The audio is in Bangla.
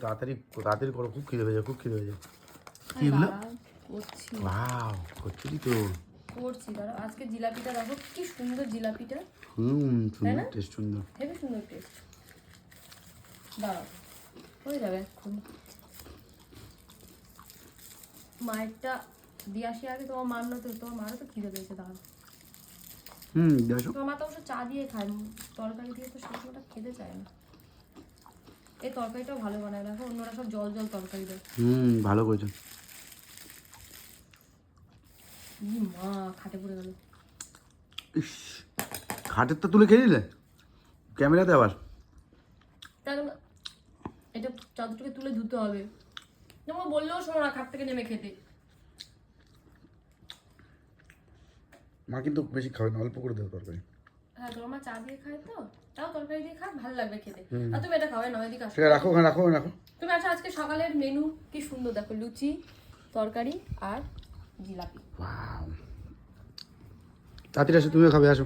তাড়াতাড়ি তাড়াতাড়ি করো, খুব খিদে হয়ে যায়, খুব খিদে হয়ে যায়। কিগুলো করছি ওয়াও করছি তো করছি দাঁড়া। আজকে জিলাপিটা দেখো কি সুন্দর জিলাপিটা, সুন্দর টেস্ট, সুন্দর হেবি সুন্দর টেস্ট। দাঁড়াও হয়ে যাবে এক্ষুনি। মায়েরটা দিয়ে আসি আগে, তোমার মার না তো, তোমার মারও তো খিদে পেয়েছে। দাঁড়াও দেখো তোমার মা তো অবশ্য চা দিয়ে খায়, তরকারি দিয়ে তো সবসময়টা খেতে চায় না। এই তরকারিটাও ভালো বানায়, দেখো অন্যরা সব জল জল তরকারি দেয়। ভালো করেছো। মা খাটে পড়ে গেল। ইস, খাটের তো তুলে খেয়ে নিলে ক্যামেরাতে আবার। তাহলে এটা চাদরটাকে তুলে ধুতে হবে, যেমন বললেও শোনো না খাট থেকে নেমে খেতে। মা কিন্তু বেশি খাবে না, অল্প করে দেবো তরকারি। হ্যাঁ তোমার মা চা দিয়ে খায় তো, তাও তরকারি দিয়ে খায়, ভালো লাগবে খেতে। আর তুমি এটা খাবে না, এদিকে আসো। রাখো রাখো রাখো। তুমি আসো, আজকে সকালের মেনু কি সুন্দর দেখো, লুচি তরকারি আর জিলাপি। তাড়াতাড়ি আসো, তুমিও খাবে, আসো।